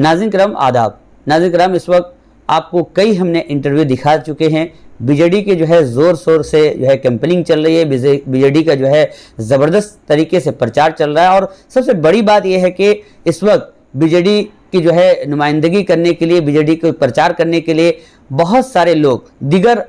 नाज़रीन करम आदाब। नाज़रीन करम, इस वक्त आपको कई हमने इंटरव्यू दिखा चुके हैं। बीजेडी के जो है ज़ोर शोर से जो है कैंपेनिंग चल रही है, बीजेडी का जो है ज़बरदस्त तरीके से प्रचार चल रहा है। और सबसे बड़ी बात यह है कि इस वक्त बीजेडी की जो है नुमाइंदगी करने के लिए, बीजेडी को प्रचार करने के लिए बहुत सारे लोग दिगर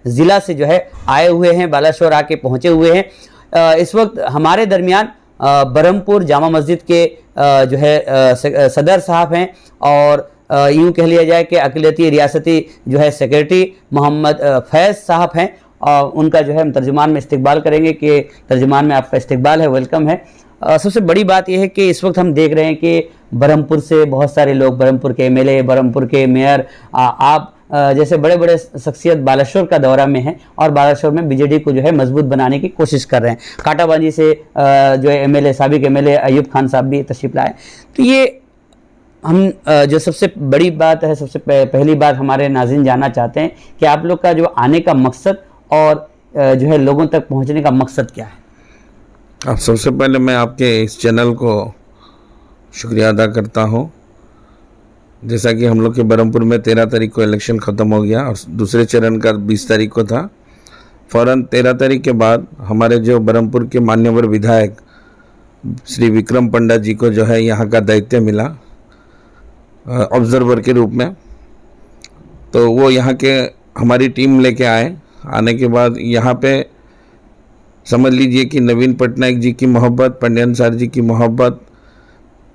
ज़िला से जो है आए हुए हैं, बालाशोर आके पहुँचे हुए हैं। इस वक्त हमारे दरमियान बरहमपुर जामा मस्जिद के जो है सदर साहब हैं और यूँ कह लिया जाए कि अक़लियती रियासती जो है सेक्रेटरी मोहम्मद फैज़ साहब हैं। और उनका जो है हम तर्जुमान में इस्तकबाल करेंगे कि तर्जुमान में आपका इस्तकबाल है, वेलकम है। सबसे बड़ी बात यह है कि इस वक्त हम देख रहे हैं कि बरहमपुर से बहुत सारे लोग, बरहमपुर के एमएलए, बरहमपुर के मेयर, आप जैसे बड़े बड़े शख्सियत बालाशोर का दौरा में हैं और बालाशोर में बीजेडी को जो है मजबूत बनाने की कोशिश कर रहे हैं। काटाबांजी से जो है एमएलए, साबिक एमएलए अयूब खान साहब भी तशरीफ लाए। तो ये हम जो सबसे बड़ी बात है, सबसे पहली बात हमारे नाज़रीन जानना चाहते हैं कि आप लोग का जो आने का मकसद और जो है लोगों तक पहुंचने का मकसद क्या है? अब सबसे पहले मैं आपके इस चैनल को शुक्रिया अदा करता हूं। जैसा कि हम लोग के बरहमपुर में 13 तारीख को इलेक्शन ख़त्म हो गया और दूसरे चरण का 20 तारीख को था। फ़ौरन 13 तारीख के बाद हमारे जो बरहमपुर के मान्यवर विधायक श्री विक्रम पंडा जी को जो है यहाँ का दायित्व मिला ऑब्जर्वर के रूप में। तो वो यहाँ के हमारी टीम लेके आए। आने के बाद यहाँ पे समझ लीजिए कि नवीन पटनायक जी की मोहब्बत, पंडियन सर जी की मोहब्बत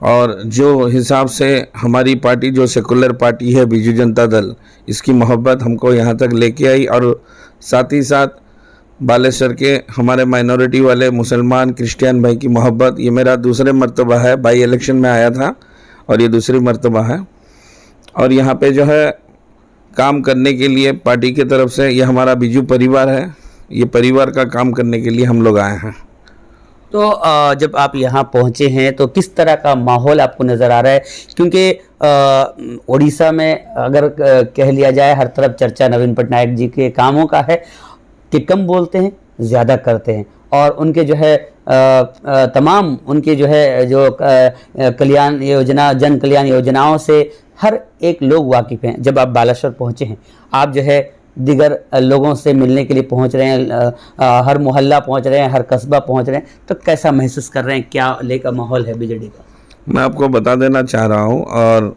और जो हिसाब से हमारी पार्टी जो सेकुलर पार्टी है बीजू जनता दल, इसकी मोहब्बत हमको यहाँ तक लेके आई। और साथ ही साथ बालेश्वर के हमारे माइनॉरिटी वाले मुसलमान क्रिश्चियन भाई की मोहब्बत, ये मेरा दूसरे मर्तबा है। बाई इलेक्शन में आया था और ये दूसरी मर्तबा है। और यहाँ पे जो है काम करने के लिए पार्टी की तरफ से, ये हमारा बीजू परिवार है, ये परिवार का काम करने के लिए हम लोग आए हैं। तो जब आप यहाँ पहुँचे हैं तो किस तरह का माहौल आपको नज़र आ रहा है? क्योंकि उड़ीसा में अगर कह लिया जाए हर तरफ चर्चा नवीन पटनायक जी के कामों का है कि कम बोलते हैं, ज़्यादा करते हैं और उनके जो है तमाम उनके जो है जो कल्याण योजना, जन कल्याण योजनाओं से हर एक लोग वाकिफ़ हैं। जब आप बालाशोर पहुँचे हैं, आप जो है दिगर लोगों से मिलने के लिए पहुंच रहे हैं, हर मोहल्ला पहुंच रहे हैं, हर कस्बा पहुंच रहे हैं, तो कैसा महसूस कर रहे हैं? क्या लेकर माहौल है बीजेडी का? मैं आपको बता देना चाह रहा हूं और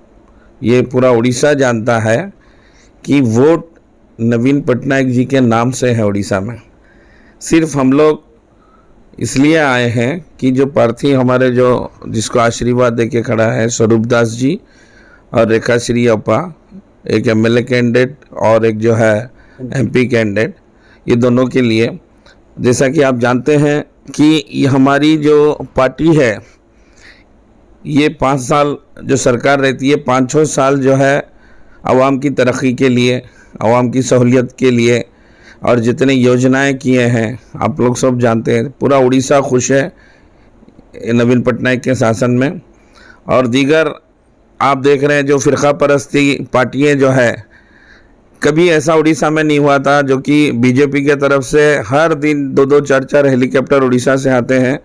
ये पूरा उड़ीसा जानता है कि वोट नवीन पटनायक जी के नाम से है उड़ीसा में। सिर्फ हम लोग इसलिए आए हैं कि जो प्रार्थी हमारे जो जिसको आशीर्वाद दे के खड़ा है स्वरूप दास जी और रेखा श्री अप्पा, एक एमएलए कैंडिडेट और एक जो है एमपी कैंडिडेट, ये दोनों के लिए, जैसा कि आप जानते हैं कि ये हमारी जो पार्टी है ये 5 साल जो सरकार रहती है, 5-6 साल जो है आवाम की तरक्की के लिए, आवाम की सहूलियत के लिए और जितने योजनाएं किए हैं आप लोग सब जानते हैं। पूरा उड़ीसा खुश है नवीन पटनायक के शासन में। और दीगर आप देख रहे हैं जो फ़िरका परस्ती पार्टियां जो है, कभी ऐसा उड़ीसा में नहीं हुआ था जो कि बीजेपी के तरफ से हर दिन 2-2, 4-4 हेलीकॉप्टर उड़ीसा से आते हैं।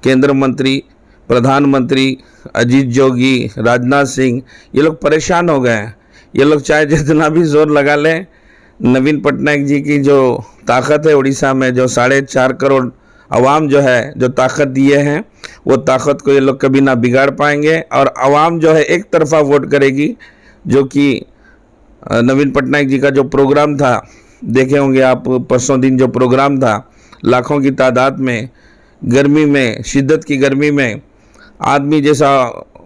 केंद्र मंत्री, प्रधानमंत्री अजीत जोगी, राजनाथ सिंह, ये लोग परेशान हो गए हैं। ये लोग चाहे जितना भी जोर लगा लें, नवीन पटनायक जी की जो ताकत है उड़ीसा में, जो 4.5 करोड़ अवाम जो है जो ताकत दिए हैं, वो ताकत को ये लोग कभी ना बिगाड़ पाएंगे। और अवाम जो है एक तरफा वोट करेगी। जो कि नवीन पटनायक जी का जो प्रोग्राम था, देखे होंगे आप, परसों दिन जो प्रोग्राम था, लाखों की तादाद में गर्मी में, शिद्दत की गर्मी में आदमी जैसा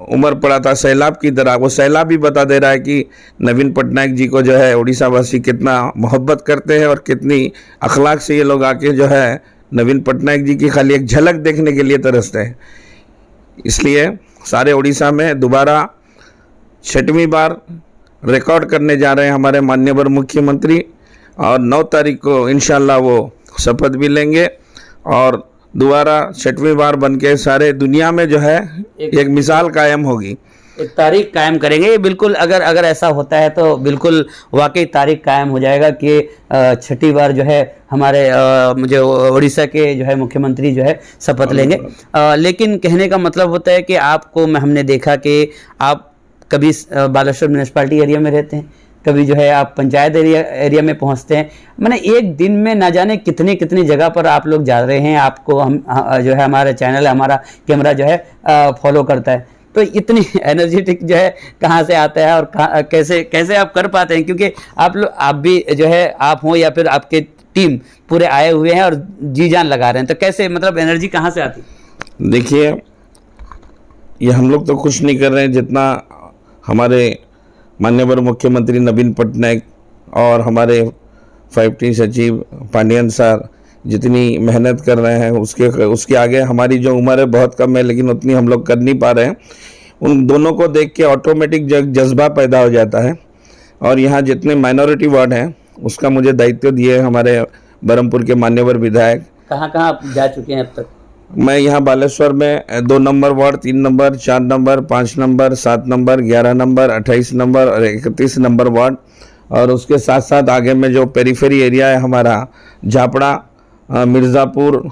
उमर पड़ा था सैलाब की तरह, वो सैलाब भी बता दे रहा है कि नवीन पटनायक जी को जो है उड़ीसा वासी कितना मोहब्बत करते हैं और कितनी अखलाक से ये लोग आके जो है नवीन पटनायक जी की खाली एक झलक देखने के लिए तरसते हैं। इसलिए सारे उड़ीसा में दोबारा 6वीं बार रिकॉर्ड करने जा रहे हैं हमारे माननीय मुख्यमंत्री और 9 तारीख को इंशाल्लाह वो शपथ भी लेंगे और दोबारा 6वीं बार बन के सारे दुनिया में जो है एक मिसाल कायम होगी, एक तारीख कायम करेंगे। बिल्कुल, अगर ऐसा होता है तो बिल्कुल वाकई तारीख कायम हो जाएगा कि 6ठी बार जो है हमारे मुझे उड़ीसा के जो है मुख्यमंत्री जो है शपथ लेंगे। लेकिन कहने का मतलब होता है कि आपको हमने देखा कि आप कभी बालेश्वर म्यूनिसिपैलिटी एरिया में रहते हैं, कभी जो है आप पंचायत एरिया में पहुंचते हैं। मैंने एक दिन में ना जाने कितनी कितनी जगह पर आप लोग जा रहे हैं। आपको हम जो है हमारा चैनल, हमारा कैमरा जो है फॉलो करता है। तो इतनी एनर्जेटिक जो है कहाँ से आता है और कैसे कैसे आप कर पाते हैं? क्योंकि आप भी जो है आप हो या फिर आपके टीम पूरे आए हुए हैं और जी जान लगा रहे हैं, तो कैसे मतलब एनर्जी कहाँ से आती? देखिए, ये हम लोग तो कुछ नहीं कर रहे हैं, जितना हमारे माननीय मुख्यमंत्री नवीन पटनायक और हमारे 5T सचिव पांडियन सर जितनी मेहनत कर रहे हैं उसके आगे हमारी जो उम्र है बहुत कम है, लेकिन उतनी हम लोग कर नहीं पा रहे हैं। उन दोनों को देख के ऑटोमेटिक जज्बा पैदा हो जाता है। और यहाँ जितने माइनॉरिटी वार्ड हैं उसका मुझे दायित्व दिए हमारे बरहमपुर के मान्यवर विधायक। कहाँ कहाँ आप जा चुके हैं अब तक? मैं यहाँ बालेश्वर में 2 number ward, 3 number, 4 number, 5 number, 7 number, 11 number, 28 number और 31 नंबर वार्ड, और उसके साथ साथ आगे में जो पेरीफेरी एरिया है हमारा झापड़ा, मिर्ज़ापुर,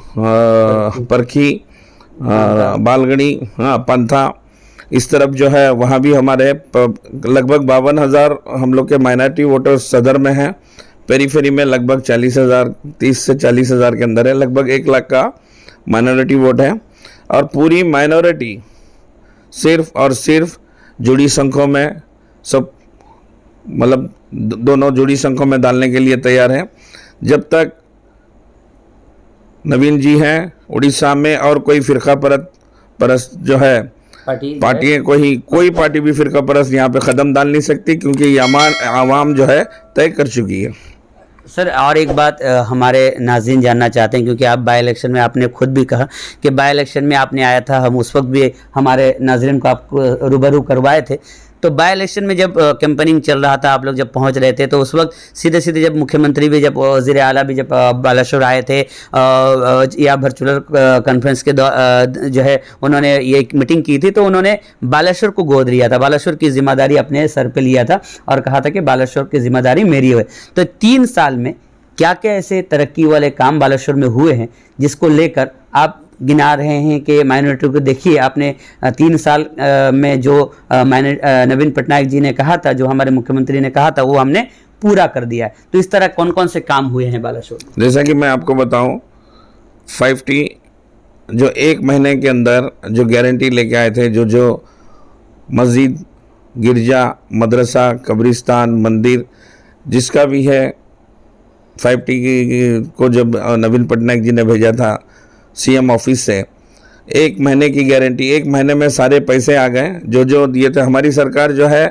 परखी, बालगड़ी, पंथा, इस तरफ जो है वहाँ भी हमारे लगभग 52,000 हम लोग के माइनॉरिटी वोटर्स सदर में हैं। पेरीफेरी में लगभग 40,000, 30 से 40,000 के अंदर है, लगभग 1 लाख का माइनॉरिटी वोट है। और पूरी माइनॉरिटी सिर्फ और सिर्फ जुड़ी संघों में सब मतलब दोनों जुड़ी संघों में डालने के लिए तैयार है। जब तक नवीन जी हैं उड़ीसा में और कोई फिरका परस्त जो है पार्टी है, कोई पार्टी भी फिरका परस्त यहाँ पे कदम डाल नहीं सकती, क्योंकि ये आवाम जो है तय कर चुकी है। सर और एक बात हमारे नाज़रीन जानना चाहते हैं, क्योंकि आप बाई इलेक्शन में आपने खुद भी कहा कि बाई इलेक्शन में आपने आया था, हम उस वक्त भी हमारे नाज़रीन को आपको रूबरू करवाए थे। तो बाई इलेक्शन में जब कैंपेनिंग चल रहा था, आप लोग जब पहुंच रहे थे, तो उस वक्त सीधे सीधे जब मुख्यमंत्री भी, जब वज़ीर आला भी जब बालेश्वर आए थे या वर्चुअल कॉन्फ्रेंस के जो है उन्होंने ये एक मीटिंग की थी, तो उन्होंने बालेश्वर को गोद लिया था, बालेश्वर की जिम्मेदारी अपने सर पे लिया था और कहा था कि बालेश्वर की जिम्मेदारी मेरी है। तो 3 साल में क्या क्या ऐसे तरक्की वाले काम बालेश्वर में हुए हैं जिसको लेकर आप गिना रहे हैं कि माइनॉरिटी को? देखिए, आपने 3 साल में जो नवीन पटनायक जी ने कहा था, जो हमारे मुख्यमंत्री ने कहा था, वो हमने पूरा कर दिया है। तो इस तरह कौन कौन से काम हुए हैं बालेश्वर? जैसा कि मैं आपको बताऊं, 5T जो 1 महीने के अंदर जो गारंटी लेके आए थे, जो मस्जिद, गिरजा, मदरसा, कब्रिस्तान, मंदिर जिसका भी है, 5T को जब नवीन पटनायक जी ने भेजा था CM ऑफिस से, 1 महीने की गारंटी, 1 महीने में सारे पैसे आ गए जो दिए थे। हमारी सरकार जो है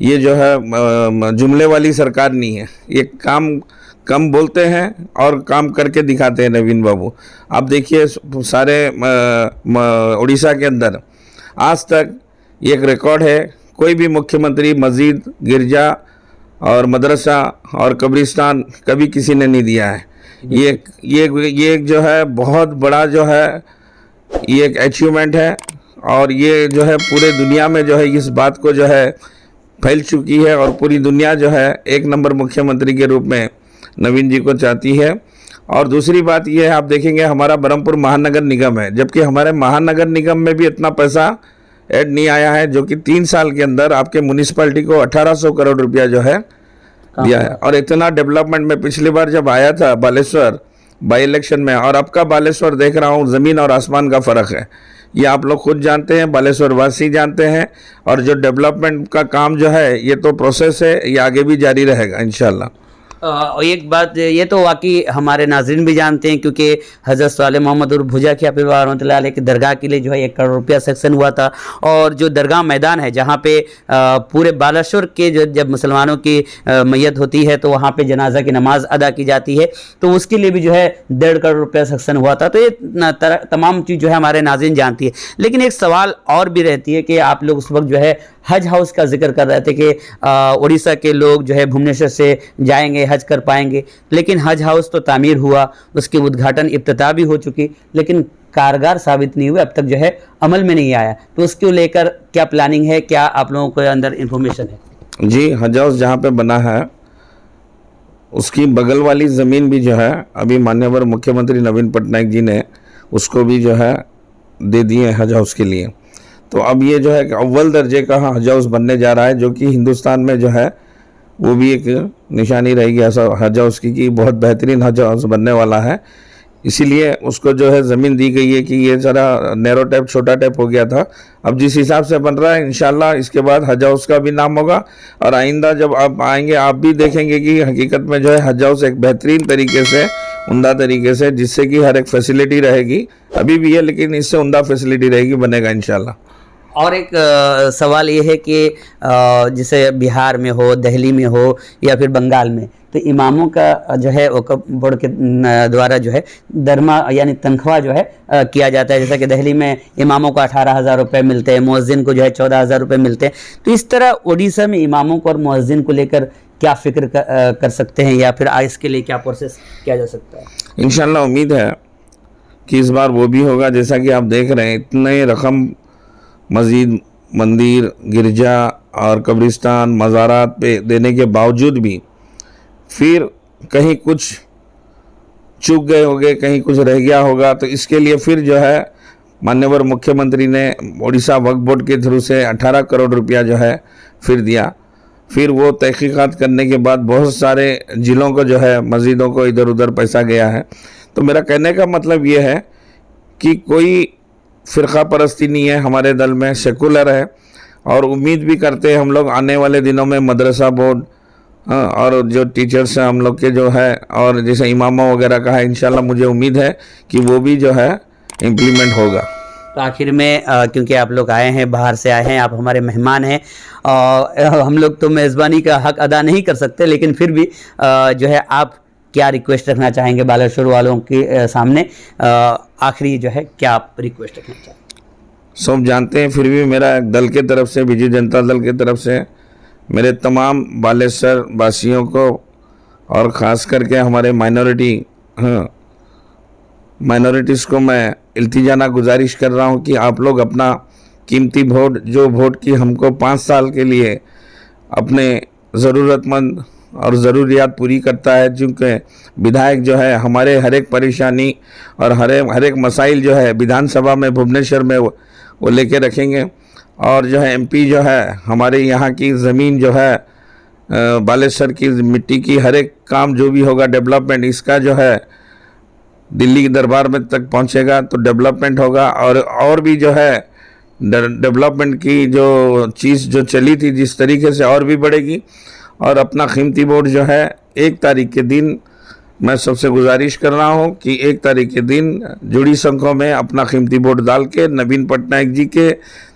ये जो है जुमले वाली सरकार नहीं है, ये काम कम बोलते हैं और काम करके दिखाते हैं नवीन बाबू। आप देखिए सारे उड़ीसा के अंदर आज तक ये एक रिकॉर्ड है, कोई भी मुख्यमंत्री मस्जिद, गिरजा और मदरसा और कब्रिस्तान कभी किसी ने नहीं दिया है। ये जो है बहुत बड़ा जो है ये एक अचीवमेंट है, और ये जो है पूरे दुनिया में जो है इस बात को जो है फैल चुकी है, और पूरी दुनिया जो है 1 नंबर मुख्यमंत्री के रूप में नवीन जी को चाहती है। और दूसरी बात ये है, आप देखेंगे हमारा बरहमपुर महानगर निगम है, जबकि हमारे महानगर निगम में भी इतना पैसा ऐड नहीं आया है, जो कि 3 साल के अंदर आपके म्यूनिसिपैलिटी को 1800 करोड़ रुपया जो है दिया है। और इतना डेवलपमेंट में पिछली बार जब आया था बालेश्वर बाई इलेक्शन में, और अब का बालेश्वर देख रहा हूँ, ज़मीन और आसमान का फ़र्क है। ये आप लोग खुद जानते हैं, बालेश्वर वासी जानते हैं। और जो डेवलपमेंट का काम जो है ये तो प्रोसेस है, ये आगे भी जारी रहेगा इंशाल्लाह। एक बात ये तो वाकई हमारे नाज़रीन भी जानते हैं, क्योंकि हज़रत सालेह मोहम्मद उर्फ भुजा की रहमतुल्लाह अलैह की दरगाह के लिए जो है 1 करोड़ रुपया सेक्शन हुआ था। और जो दरगाह मैदान है जहाँ पे पूरे बालेश्वर के जब मुसलमानों की मैयत होती है तो वहाँ पे जनाजा की नमाज अदा की जाती है, तो उसके लिए भी जो है 1.5 करोड़ रुपया सेक्शन हुआ था। तो ये तमाम चीज़ जो है हमारे नाज़रीन जानती है। लेकिन एक सवाल और भी रहती है कि आप लोग उस वक्त जो है हज हाउस का जिक्र कर रहे थे कि उड़ीसा के लोग जो है भुवनेश्वर से जाएंगे, हज कर पाएंगे, लेकिन हज हाउस तो तामीर हुआ, उसकी उद्घाटन इफ्तिताह भी हो चुकी, लेकिन कारगर साबित नहीं हुए, अब तक जो है अमल में नहीं आया। तो उसको लेकर क्या प्लानिंग है, क्या आप लोगों को अंदर इंफॉर्मेशन है? जी, हज हाउस जहाँ पे बना है उसकी बगल वाली ज़मीन भी जो है अभी माननीय मुख्यमंत्री नवीन पटनायक जी ने उसको भी जो है दे दिए हज हाउस के लिए। तो अब ये जो है कि अव्वल दर्जे का हज हाउस बनने जा रहा है, जो कि हिंदुस्तान में जो है वो भी एक निशानी रहेगी ऐसा हज हाउस की कि बहुत बेहतरीन हज हाउस बनने वाला है। इसीलिए उसको जो है ज़मीन दी गई है कि ये ज़रा नैरो टाइप छोटा टाइप हो गया था। अब जिस हिसाब से बन रहा है इंशाल्लाह इसके बाद हज हाउस का भी नाम होगा, और आइंदा जब आप आएंगे आप भी देखेंगे कि हकीकत में जो है हज हाउस एक बेहतरीन तरीके से, उम्दा तरीके से, जिससे कि हर एक फैसिलिटी रहेगी, अभी भी है लेकिन इससे उम्दा फैसिलिटी रहेगी, बनेगा इंशाल्लाह। और एक सवाल ये है कि जैसे बिहार में हो, दिल्ली में हो या फिर बंगाल में, तो इमामों का जो है वक्फ बोर्ड के द्वारा जो है दरमा यानी तनख्वाह जो है किया जाता है। जैसा कि दिल्ली में इमामों को 18,000 रुपये मिलते हैं, मुअज्जिन को जो है 14,000 रुपये मिलते हैं। तो इस तरह उड़ीसा में इमामों को और मुअज्जिन को लेकर क्या फिक्र कर सकते हैं, या फिर इसके लिए क्या प्रोसेस किया जा सकता है? इंशाल्लाह उम्मीद है कि इस बार वो भी होगा। जैसा कि आप देख रहे हैं इतने रकम मस्जिद, मंदिर, गिरजा और कब्रिस्तान, मज़ारात पे देने के बावजूद भी फिर कहीं कुछ चूक गए होंगे, कहीं कुछ रह गया होगा, तो इसके लिए फिर जो है माननीय मुख्यमंत्री ने उड़ीसा वक्फ बोर्ड के थ्रू से 18 करोड़ रुपया जो है फिर दिया। फिर वो तहकीकात करने के बाद बहुत सारे ज़िलों को जो है मस्जिदों को इधर उधर पैसा गया है। तो मेरा कहने का मतलब ये है कि कोई फ़िरका परस्ती नहीं है हमारे दल में, सेकुलर है, और उम्मीद भी करते हैं हम लोग आने वाले दिनों में मदरसा बोर्ड और जो टीचर्स हैं हम लोग के जो है, और जैसे इमामा वगैरह का है, इंशाल्लाह मुझे उम्मीद है कि वो भी जो है इम्प्लीमेंट होगा। तो आखिर में क्योंकि आप लोग आए हैं, बाहर से आए हैं, आप हमारे मेहमान हैं, और हम लोग तो मेज़बानी का हक अदा नहीं कर सकते, लेकिन फिर भी जो है आप क्या रिक्वेस्ट रखना चाहेंगे बालेश्वर वालों के सामने? आखिरी जो है क्या आप रिक्वेस्ट रखना चाहेंगे? सब जानते हैं, फिर भी मेरा दल के तरफ से, बीजू जनता दल की तरफ से मेरे तमाम बालेश्वर वासियों को, और ख़ास करके हमारे माइनॉरिटीज़ को मैं इल्तिजाना गुजारिश कर रहा हूं कि आप लोग अपना कीमती वोट, जो वोट की हमको 5 साल के लिए अपने ज़रूरतमंद और ज़रूरियात पूरी करता है, चूँकि विधायक जो है हमारे हर एक परेशानी और हर एक मसाइल जो है विधानसभा में भुवनेश्वर में वो लेके रखेंगे, और जो है एमपी जो है हमारे यहाँ की ज़मीन जो है बालेश्वर की मिट्टी की हर एक काम जो भी होगा डेवलपमेंट, इसका जो है दिल्ली के दरबार में तक पहुँचेगा तो डेवलपमेंट होगा, और भी जो है डेवलपमेंट की जो चीज़ जो चली थी जिस तरीके से और भी बढ़ेगी। और अपना कीमती वोट जो है 1 तारीख के दिन, मैं सबसे गुजारिश कर रहा हूं कि 1 तारीख के दिन जुड़ी संख्यों में अपना कीमती वोट डाल के नवीन पटनायक जी के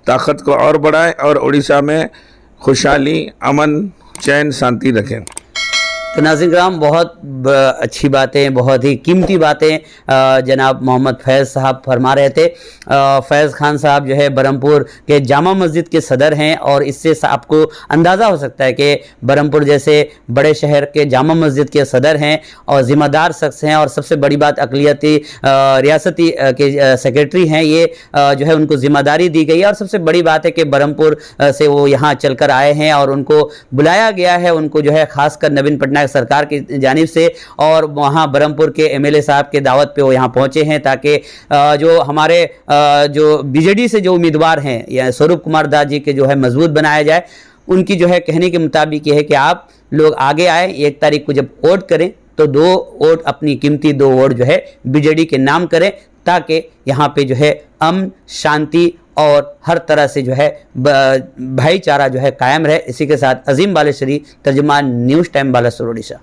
ताकत को और बढ़ाएं और उड़ीसा में खुशहाली, अमन, चैन, शांति रखें। तो नाज़रीन किराम, बहुत अच्छी बातें, बहुत ही कीमती बातें जनाब मोहम्मद फैज़ साहब फरमा रहे थे। फैज़ खान साहब जो है बरहमपुर के जामा मस्जिद के सदर हैं, और इससे आपको अंदाज़ा हो सकता है कि बरहमपुर जैसे बड़े शहर के जामा मस्जिद के सदर हैं और ज़िम्मेदार शख्स हैं, और सबसे बड़ी बात अक़लियती रियासती के सेक्रेटरी हैं। ये जो है उनको ज़िम्मेदारी दी गई है, और सबसे बड़ी बात है कि बरहमपुर से वो यहाँ चल कर आए हैं और उनको बुलाया गया है, उनको जो है ख़ासकर नवीन पटनायक सरकार की जानिब से, और वहाँ बरहमपुर के एमएलए साहब के दावत पे वो यहाँ पहुँचे हैं, ताकि जो हमारे जो बीजेडी से जो उम्मीदवार हैं या स्वरूप कुमार दास जी के जो है मजबूत बनाया जाए। उनकी जो है कहने के मुताबिक ये है कि आप लोग आगे आए, 1 तारीख को जब वोट करें तो 2 वोट, अपनी कीमती 2 वोट जो है बीजेडी के नाम करें, ताकि यहाँ पे जो है अमन, शांति और हर तरह से जो है भाईचारा जो है कायम रहे। इसी के साथ अजीम बालेश्वरी, तर्जुमान न्यूज़ टाइम बालेश्वर, उड़ीसा।